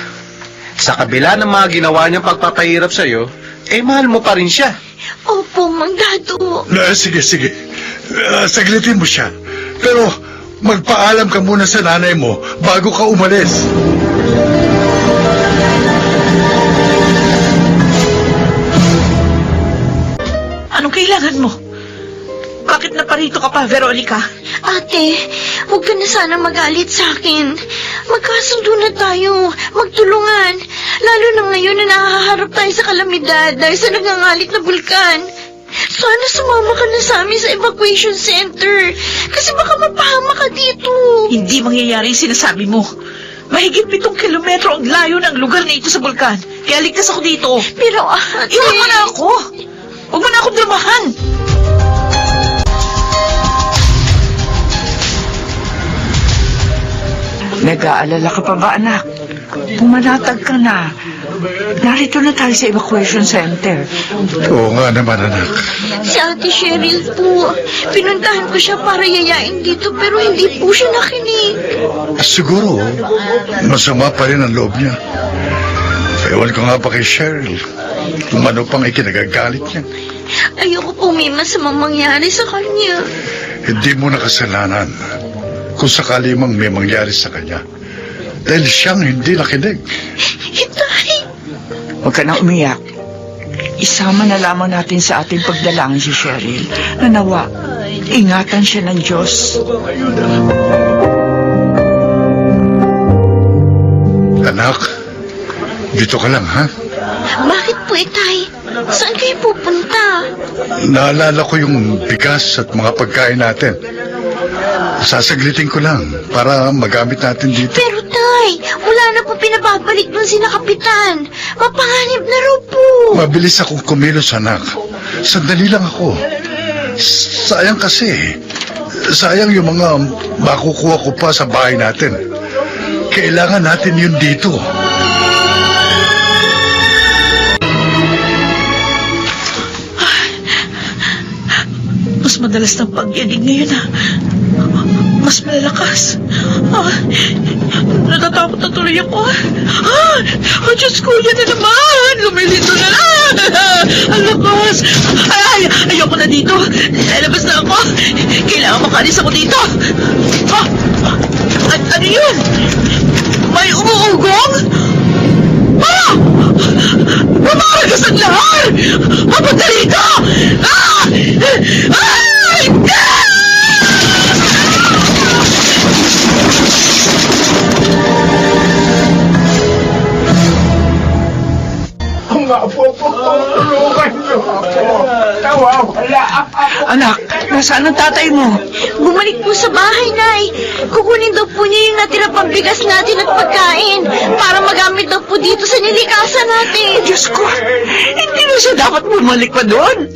Sa kabila ng mga ginawa niyang pagpapahirap sa'yo, mahal mo pa rin siya. Opo, Mang Dado. Sige. Saglitin mo siya. Pero magpaalam ka muna sa nanay mo bago ka umalis. Anong kailangan mo? Bakit naparito ka pa, Veronica? Ate, huwag ka na sana magalit sa akin. Magkasundo na tayo. Magtulungan. Lalo na ngayon na nahaharap tayo sa kalamidad dahil sa nagangalit na bulkan. Sana sumama ka na sa amin sa evacuation center. Kasi baka mapahama ka dito. Hindi mangyayari yung sinasabi mo. Mahigit 7 kilometro ang layo ng lugar na ito sa bulkan. Kaya ligtas ako dito. Pero ate... Iwan mo na ako. Huwag mo na akong dramahan. Nag-aalala ka pa ba, anak? Pumanatag ka na. Narito na tayo sa evacuation center. Oo nga naman, anak. Si Ate Cheryl po. Pinuntahan ko siya para yayain dito pero hindi po siya nakinig. Siguro, masama pa rin ang loob niya. Ewan ko nga pa kay Cheryl kung ano pang ikinagagalit niya. Ayoko po may masamang mangyari sa kanya. Hindi mo nakasalanan kung sakali mang may mangyari sa kanya. Dahil siyang hindi nakinig. Itay! Huwag ka na umiyak. Isama na lamang natin sa ating pagdalangin si Cheryl. Nanawa, ingatan siya ng Diyos. Anak, dito ka lang, ha? Bakit po, Itay? Saan kayo pupunta? Naalala ko yung bigas at mga pagkain natin. Sasaglitin ko lang para magamit natin dito. Pero, Tay, wala na po pinababalik dun si Kapitan. Mapanganib na raw po. Mabilis akong kumilos, anak. Sandali lang ako. Sayang kasi. Sayang yung mga makukuha ko pa sa bahay natin. Kailangan natin yun dito. Mas madalas ng pagyanig ngayon, ha? Mas malalakas. Natatakot na tuloy ako. Oh, Diyos ko, yan na naman. Lumilito na lang. Ang lakas. Ayoko na dito. Lalabas na ako. Kailangan makalis ako dito. Ano yun? May umuugong? Mamaragas ang lahat! Papunta rito! Hindi! Anak, nasaan ang tatay mo? Bumalik po sa bahay, Nay. Kukunin daw po niya yung natira pang bigas natin at pagkain para magamit daw po dito sa nilikasan natin. Diyos ko, hindi na siya dapat bumalik pa doon.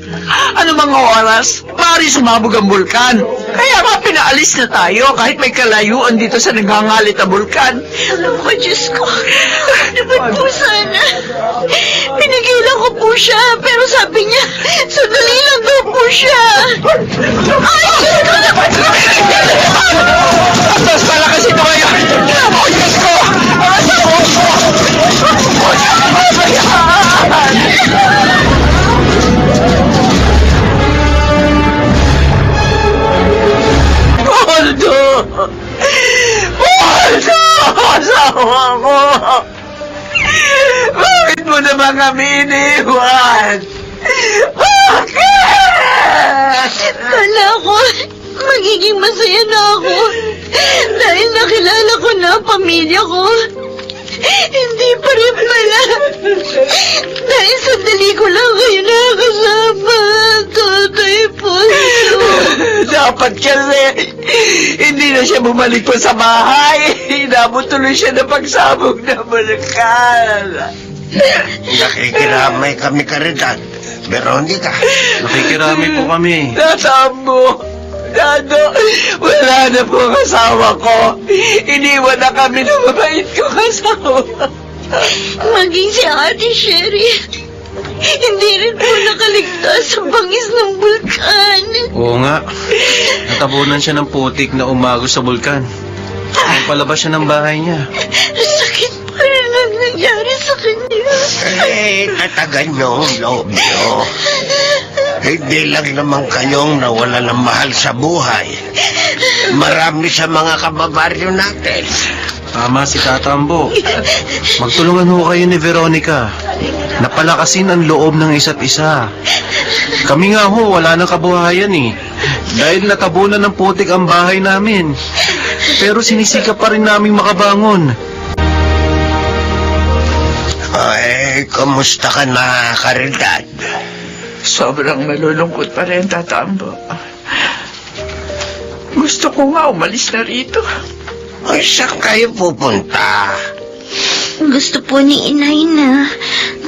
Ano mga oras? Pari sumabog ang bulkan. Kaya nga pinaalis na tayo kahit may kalayuan dito sa nagangalit na bulkan. Oh, Diyos ko. Dapat po sana. Pinagilan ko po siya, pero sabi niya, sandali lang daw po siya. Ay, Diyos ko naman! Atas pala kasi ito ngayon! Oh, Diyos ko! Poldo! Poldo! Asawa ko! Bakit mo naman kami iniwan? Bakit? Kala ko, magiging masaya na ako. Dahil nakilala ko na ang pamilya ko. Hindi pa rin pala. Dahil sandali ko lang kayo nakakasama. Tatay Poldo. Dapat kasi, hindi na siya bumalik pa sa bahay. Inabot tuloy siya na pagsabog na bulkan. Nakikiramay kami, Caridad. Veronica. Nakikiramay po kami. Natambo. Dado, wala na po ang asawa ko. Iniwan na kami ng mabait kong asawa. Maging si Ate Sherry, hindi rin po nakaligtas sa bangis ng bulkan. Oo nga. Natabunan siya ng putik na umagos sa bulkan. Ang palabas siya ng bahay niya. Sakit pa rin ang nangyari sa kanya. Tatagan niyo ang loob niyo. Hindi lang naman kayong nawala ng mahal sa buhay. Marami sa mga kababaryo natin. Tama si Tatambo. Magtulungan ho kayo ni Veronica. Napalakasin ang loob ng isa't isa. Kami nga ho, wala nang kabuhayan eh. Dahil natabunan ng putik ang bahay namin. Pero sinisika pa rin naming makabangon. Ay, kumusta ka na, Caridad? Sobrang malulungkot pa rin, Tatambo. Gusto ko nga umalis na rito. Ay, saan kayo pupunta? Gusto po ni Inay na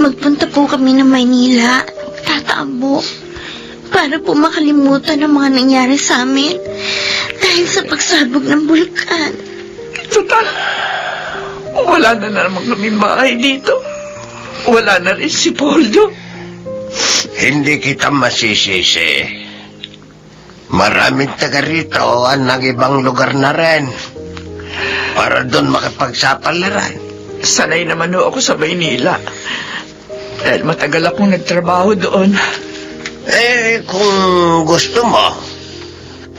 magpunta po kami ng Maynila, Tata Ambo, para po makalimutan ang mga nangyari sa amin dahil sa pagsabog ng bulkan. Total, wala na naman kaming bahay dito. Wala na rin si Poldo. Hindi kita masisisi. Maraming taga rito ang nag-ibang lugar na rin para doon makipagsapalaran. Sanay naman ho ako sa Maynila. Dahil matagal akong nagtrabaho doon. Kung gusto mo,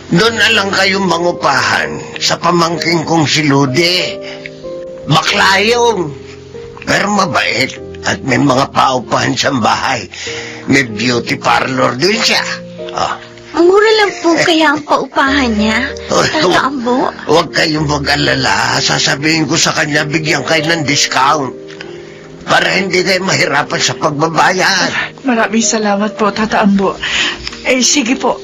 doon na lang kayong mangupahan sa pamangking kong si Ludi. Bakla yun. Pero mabait at may mga paupahan sa bahay. May beauty parlor din siya. Oh. Mura lang po kaya ang paupahan niya, Tata Ambo. Huwag kayong mag-alala. Sasabihin ko sa kanya, bigyan kayo ng discount. Para hindi kayo mahirapan sa pagbabayad. Maraming salamat po, Tata Ambo. Sige po.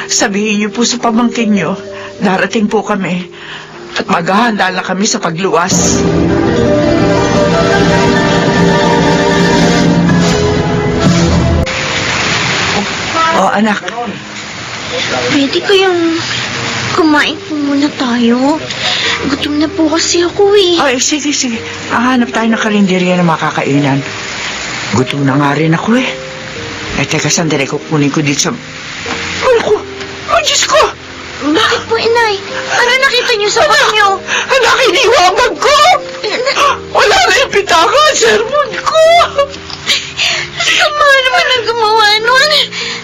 Sabihin niyo po sa pamangkin niyo, darating po kami. At maghahanda na kami sa pagluwas. Oh, anak. Pwede kayang kumain po muna tayo. Gutom na po kasi ako eh. Ay, sige. Hanap tayo ng karinderya na makakainan. Gutom na nga rin ako eh. Teka, sandali, kukunin ko dito sa... Ano ko? Oh, Diyos ko! Bakit po, Inay? Ano nakita niyo sa bag niyo? Anak, iniwa ang bag ko! Wala na yung pitaka at sermon ko! Sama naman ang gumawa nun.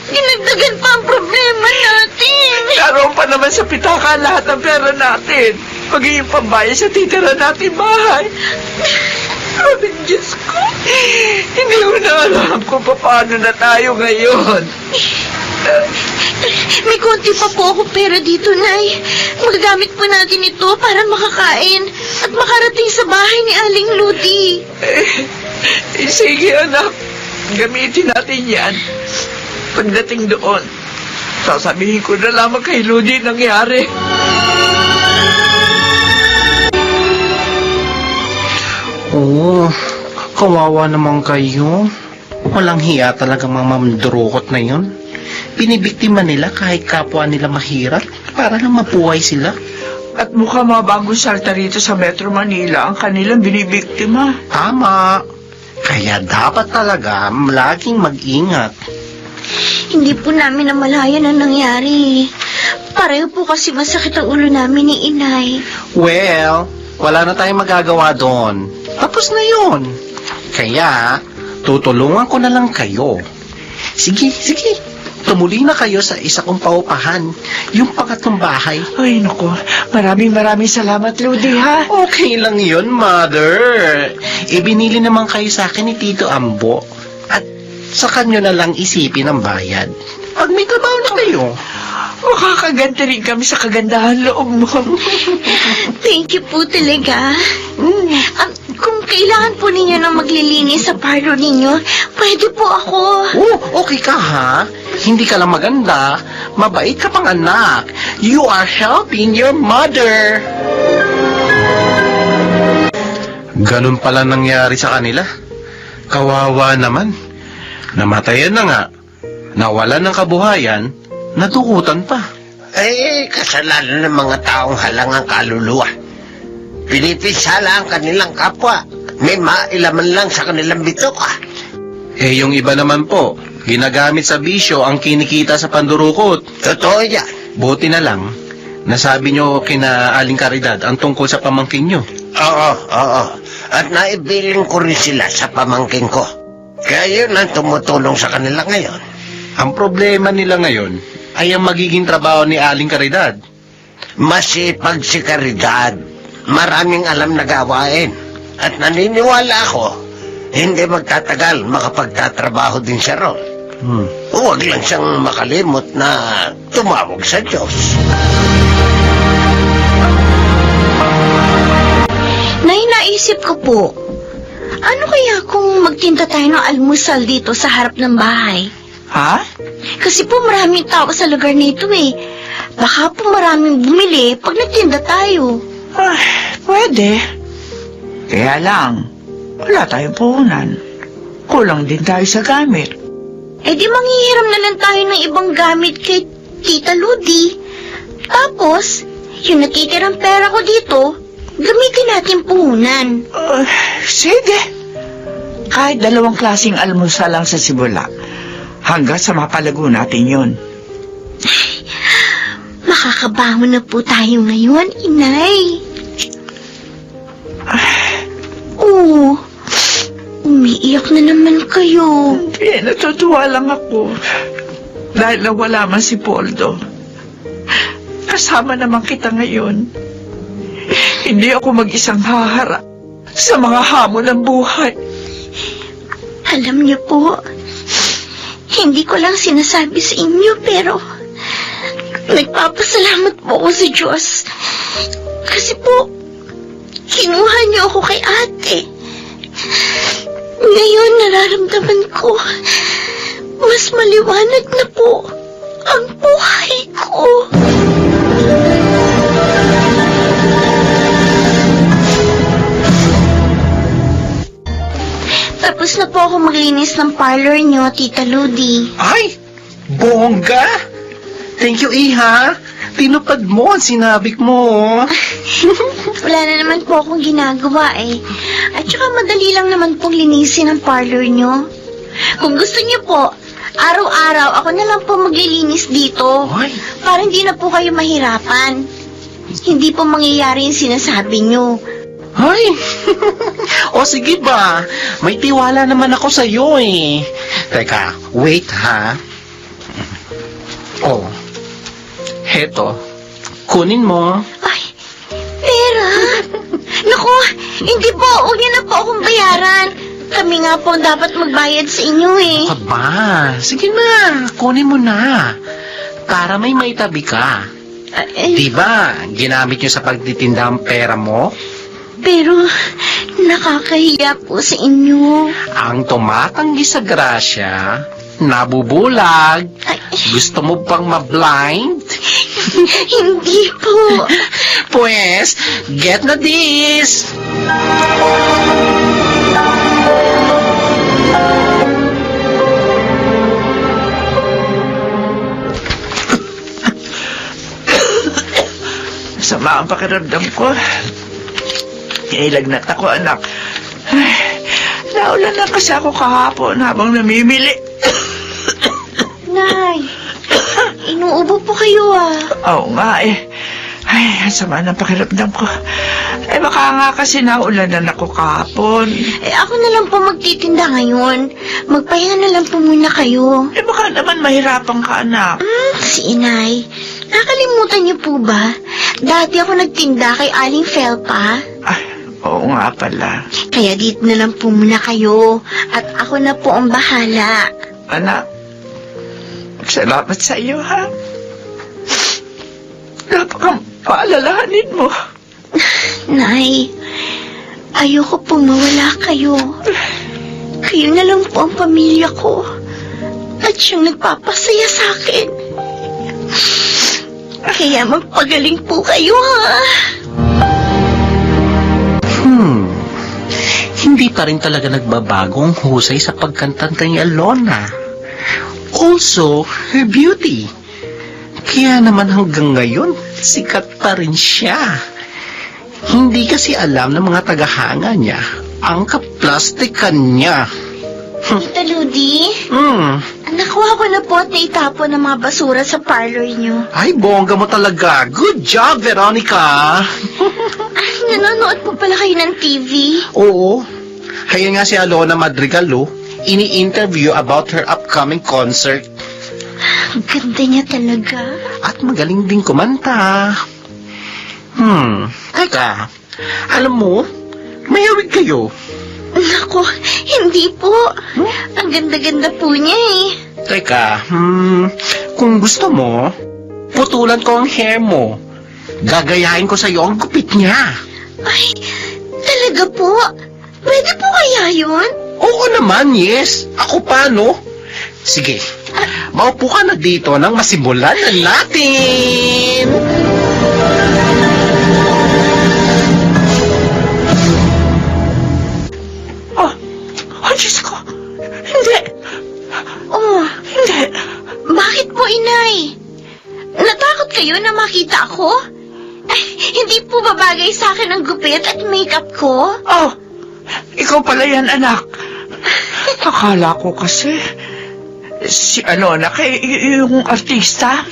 Dinagdagan pa ang problema natin. Naroon pa naman sa pitaka lahat ng pera natin. Magiging pambayad sa titira natin bahay. Aming Diyos ko, hindi ko na alam kung paano na tayo ngayon. May konti pa po ako pera dito, Nay. Magagamit po natin ito para makakain at makarating sa bahay ni Aling Ludi. Sige anak, gamitin natin yan. Pagdating doon, sasabihin ko na lamang kay Ludi nangyari. Oo, kawawa naman kayo. Walang hiya talaga mga mamdurukot na yun. Binibiktima nila kahit kapwa nila mahirap para lang mabuhay sila. At mukha mga bagong salta rito sa Metro Manila ang kanilang binibiktima. Tama. Kaya dapat talaga laging mag-ingat. Hindi po namin namalayan ang nangyari. Pareho po kasi masakit ang ulo namin ni Inay. Well, wala na tayong magagawa doon. Tapos na yun. Kaya, tutulungan ko na lang kayo. Sige. Tumuli na kayo sa isa kong paupahan. Yung pangatlong bahay. Ay, naku. Maraming salamat, Ludi, ha? Okay lang yun, Mother. Ibinili naman kayo sa akin ni Tito Ambo. At sa kanyo na lang isipin ang bayad. Pag may trabaho na kayo. Makakaganti rin kami sa kagandahan loob mo. Thank you po talaga. Kung kailangan po ninyo ng maglilinis sa parlor ninyo, pwede po ako. Oh, okay ka ha? Hindi ka lang maganda. Mabait ka pang anak. You are helping your mother. Ganun pala nangyari sa kanila. Kawawa naman. Namatayan na nga. Nawalan ng kabuhayan. Natukutan pa. Kasalanan ng mga taong halangang kaluluwa. Pinipinsala ang kanilang kapwa. May mailaman lang sa kanilang bituka. Yung iba naman po, ginagamit sa bisyo ang kinikita sa pandurukot. Totoo yan. Buti na lang, nasabi nyo kina Aling Caridad ang tungkol sa pamangkin nyo. Oo. At naibiling ko rin sila sa pamangkin ko. Kaya yun ang tumutulong sa kanila ngayon. Ang problema nila ngayon ay ang magiging trabaho ni Aling Caridad. Masipag si Caridad. Maraming alam na gawain. At naniniwala ako, hindi magtatagal makapagtatrabaho din siya ron. Huwag lang siyang makalimot na tumawag sa Diyos. Nay, naisip ko po, ano kaya kung magtinda tayo ng almusal dito sa harap ng bahay? Ha? Kasi po maraming tao sa lugar nito eh. Baka po maraming bumili pag nagtinda tayo. Pwede. Kaya lang, wala tayong puhunan. Kulang din tayo sa gamit. Eh di manghihiram na lang tayo ng ibang gamit kay Tita Ludi. Tapos, yung natitirang pera ko dito, gamitin natin puhunan. Sige. Kahit 2 klaseng almusal lang sa Sibula. Hanggang sa mapalago natin yun. Makakabangon na po tayo ngayon, Inay. Oo, umiiyak na naman kayo. Hindi, natutuwa lang ako. Dahil nawala man si Poldo. Kasama naman kita ngayon. Hindi ako mag-isang haharap sa mga hamon ng buhay. Alam niyo po, hindi ko lang sinasabi sa inyo pero nagpapasalamat po ako sa Diyos. Kasi po, kinuha niyo ako kay ate. Ngayon nararamdaman ko, mas maliwanag na po ang buhay ko. Tapos na po ako maglinis ng parlor niyo, Tita Ludi. Ay! Bongga! Thank you, Iha. Tinupad mo ang sinabik mo. Wala na naman po akong ginagawa eh. At saka madali lang naman pong linisin ang parlor niyo. Kung gusto niyo po, araw-araw ako na lang po maglilinis dito. Ay! Para hindi na po kayo mahirapan. Hindi po mangyayari yung sinasabi niyo. Ay! O sige ba? May tiwala naman ako sa iyo eh. Teka, wait ha. Oh. Heto. Kunin mo. Ay, pera? Naku, hindi po. Huwag niyo na po akong bayaran. Kami nga po ang dapat magbayad sa inyo eh. Aba, sige na. Kunin mo na. Para may maitabi ka. Diba, ginamit nyo sa pagtitinda ang pera mo? Pero, nakakahiya po sa inyo. Ang tumatanggi sa grasya, nabubulag. Ay, Gusto mo bang ma-blind? hindi po. Pues, get na this! Sama ang pakiramdam ko. Ilagnat ako, anak. Ay, naulan na kasi ako kahapon habang namimili. Nay, inuubo po kayo ah. Oo nga eh. Ay, ang sama ng pakiramdam ko. Eh, baka nga kasi naulanan ako kahapon. Eh, ako na lang po magtitinda ngayon. Magpahinga na lang po muna kayo. Eh, baka naman mahirapan ka, anak. Si Inay, nakalimutan niyo po ba? Dati ako nagtinda kay Aling Felpa. Ay, oo nga pala. Kaya dito na lang po muna kayo. At ako na po ang bahala. Anak, salamat sa iyo, ha? Napakang paalalahanin mo. Nay, ayoko pong mawala kayo. Kayo na lang po ang pamilya ko. At siyang nagpapasaya sa akin. Kaya magpagaling po kayo, ha? Hindi pa rin talaga nagbabago ang husay sa pagkantanta ni Alona. Also, her beauty. Kaya naman hanggang ngayon, sikat pa rin siya. Hindi kasi alam ng mga tagahanga niya ang kaplastikan niya. Tita Ludi, nakuha ko na po at naitapon ng mga basura sa parlor niyo. Ay, bongga mo talaga. Good job, Veronica. Ay, nanonood po pala kayo ng TV. Oo. Kaya nga si Alona Madrigal, ini-interview about her upcoming concert. Ang ganda niya talaga. At magaling din kumanta. Teka. Alam mo, may awig kayo. Naku, hindi po. Ang ganda-ganda po niya eh. Teka, kung gusto mo, putulan ko ang hair mo. Gagayahin ko sa'yo ang gupit niya. Ay, talaga po? Pwede po kaya yun? Oo naman, yes. Ako pa, no? Sige, maupo ka na dito nang masimulan na natin. Oh, Diyos ko. Hindi. Oh, Hindi. bakit po, inay? Natakot kayo na makita ako? Ay, hindi po babagay sa akin ang gupit at makeup ko? Oh, ikaw pala yan, anak. Akala ko kasi si Alona yung artista.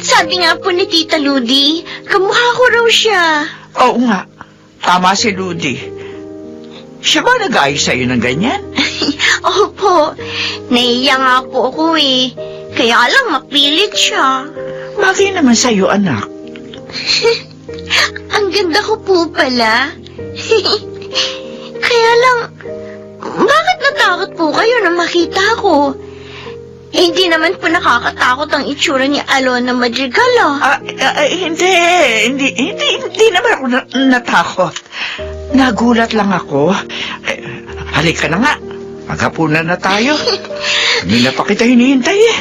Sabi nga po ni Tita Ludi, kamukha ko raw siya. Oo nga, tama si Ludi. Siya ba nag-ayos sa'yo ng ganyan? Opo, naiya nga po ako eh. Kaya lang mapilit siya. Bagay naman sa'yo, anak. Ang ganda ko po pala. Kaya lang, bakit natakot po kayo na makita ko? Eh, hindi naman po nakakatakot ang itsura ni Alona Madrigal ah. Hindi naman ako natakot. Nagulat lang ako. Halika na nga. Maghapunan na tayo. Hindi na pa kita hinihintay eh.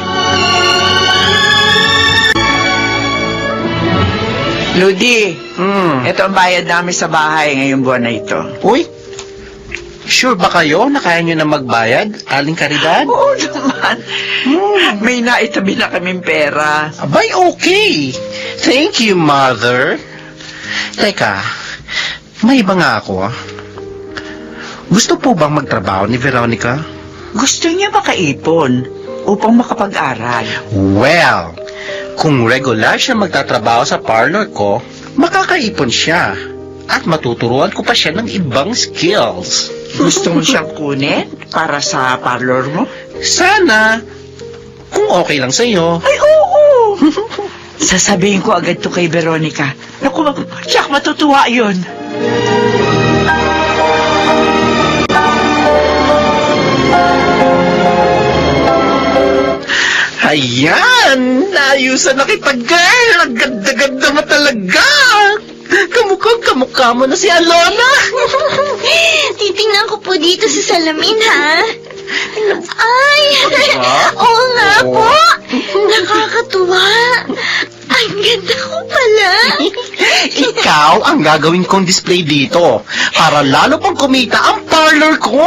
Ludi, ito ang bayad namin sa bahay ngayong buwan na ito. Uy, sure ba kayo na kaya nyo na magbayad, Aling Caridad? Oo naman. May naitabi na kaming pera. Abay, okay. Thank you, Mother. Teka, may iba nga ako. Gusto po bang magtrabaho ni Veronica? Gusto niya makaipon upang makapag-aral. Well, kung regular siya magtatrabaho sa parlor ko, makakaipon siya. At matuturuan ko pa siya ng ibang skills. Gusto mo siyang kunin para sa parlor mo? Sana, kung okay lang sa'yo. Ay, oo! Sasabihin ko agad to kay Veronica. Naku, siyak matutuwa yun. Ayan! Naayusan na kita, girl! Ang ganda-ganda mo talaga! Kamukha mo na si Alona! Titingnan ko po dito sa salamin, ha? Ay! Oo nga po! Nakakatuwa! Ang ganda ko pala! Ikaw ang gagawin kong display dito para lalo pang kumita ang parlor ko!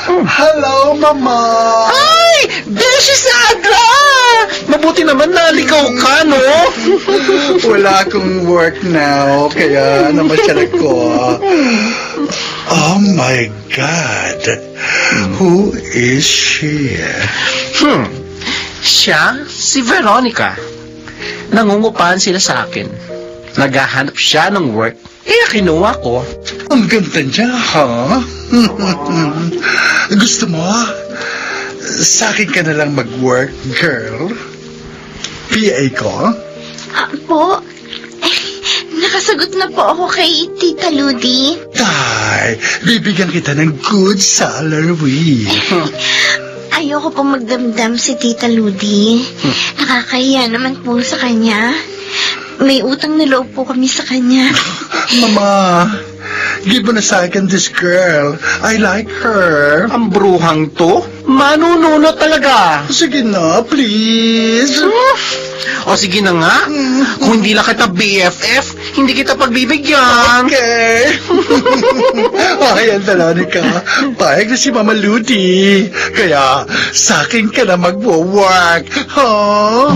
Hello, Mama! Ay! Beshi Sadra! Mabuti naman naligaw ka, no? Wala akong work now, kaya namasyal ako. Oh my God! Who is she? Siya, si Veronica. Nangungupahan sila sa akin. Naghahanap siya ng work, kaya kinuha ko. Ang ganda niya, ha? Gusto mo? Sa akin ka na lang mag-work, girl. PA ko? Po, nakasagot na po ako kay Tita Ludi. Tay, bibigyan kita ng good salary. Ayoko po magdamdam si Tita Ludi. Nakakahiya naman po sa kanya. May utang na loob po kami sa kanya. Mama, give mo na sa akin this girl. I like her. Ang bruhang to, manununo talaga. Sige na, please. O sige na nga, kung hindi lang kita BFF, hindi kita pagbibigyan. Okay. Ayan, Veronica. Payag na si Mama Ludi. Kaya, sa akin ka na magwo-work. Huh?